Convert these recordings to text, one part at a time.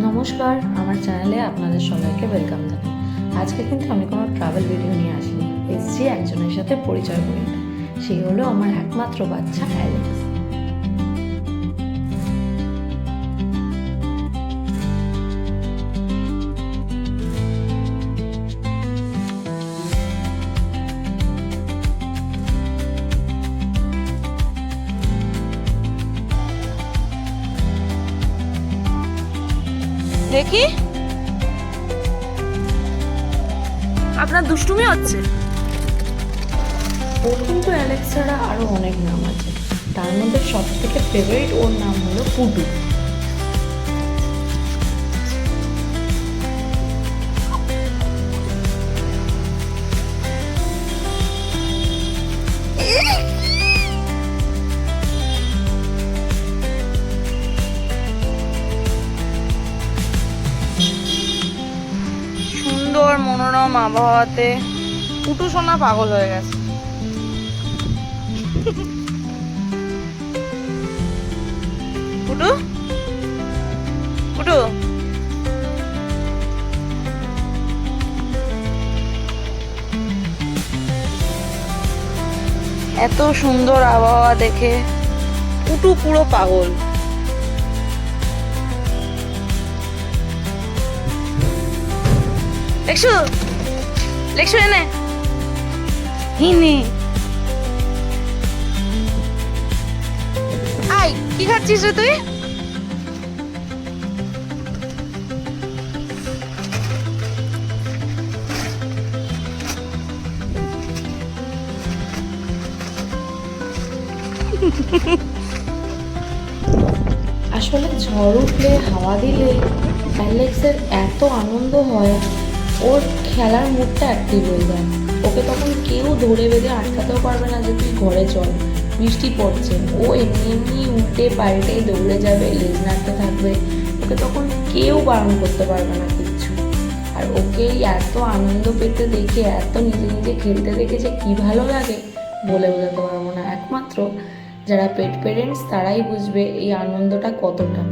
নমস্কার, আমার চ্যানেলে আপনাদের সবাইকে ওয়েলকাম জানাই। আজকে কিন্তু আমি কোনো ট্রাভেল ভিডিও নিয়ে আসিনি, এসেছি একজনের সাথে পরিচয় করে নিতে। সেই হলো আমার একমাত্র বাচ্চা অ্যালেক্স। দেখি আপনার দুষ্টুমি হচ্ছে। ওর কিন্তু অ্যালেক্স ছাড়া আরও অনেক নাম আছে, তার মধ্যে সব থেকে ফেভারিট ওর নাম হলো পুটু। সুন্দর মনোরম আবহাওয়াতে পুটু সোনা পাগল হয়ে গেছে। পুটু পুটু এত সুন্দর আবহাওয়া দেখে পুটু পুরো পাগল। লেকশু লেকশু এনে হিনি আই কি খাচ্ছিস রে তুই? আসলে ঝড় উঠলে, হাওয়া দিলে অ্যালেক্সের এত আনন্দ হয়, ওর খেলার মুডটা অ্যাক্টিভ হয়ে যায়। ওকে তখন কেউ ধরে বেঁধে আটকাতেও পারবে না যে তুই ঘরে চল, বৃষ্টি পড়ছে। ও এমনি এমনি উল্টে পাল্টে দৌড়ে যাবে, লেজ নাড়তে থাকবে। ওকে তখন কেউ বারণ করতে পারবে না কিচ্ছু। আর ওকে এত আনন্দ পেতে দেখে, এত নিজে নিজে খেলতে দেখে যে কী ভালো লাগে বলে বোঝাতে পারবো না। একমাত্র যারা পেট পেরেন্টস তারাই বুঝবে এই আনন্দটা কতটা।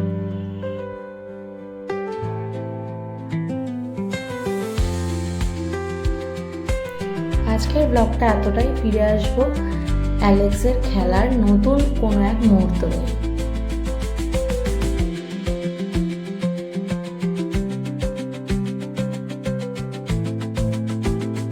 আজকের ব্লগটা এতটাই, ফিরে আসবো অ্যালেক্সের খেলার নতুন কোনো এক মুহূর্ত নিয়ে।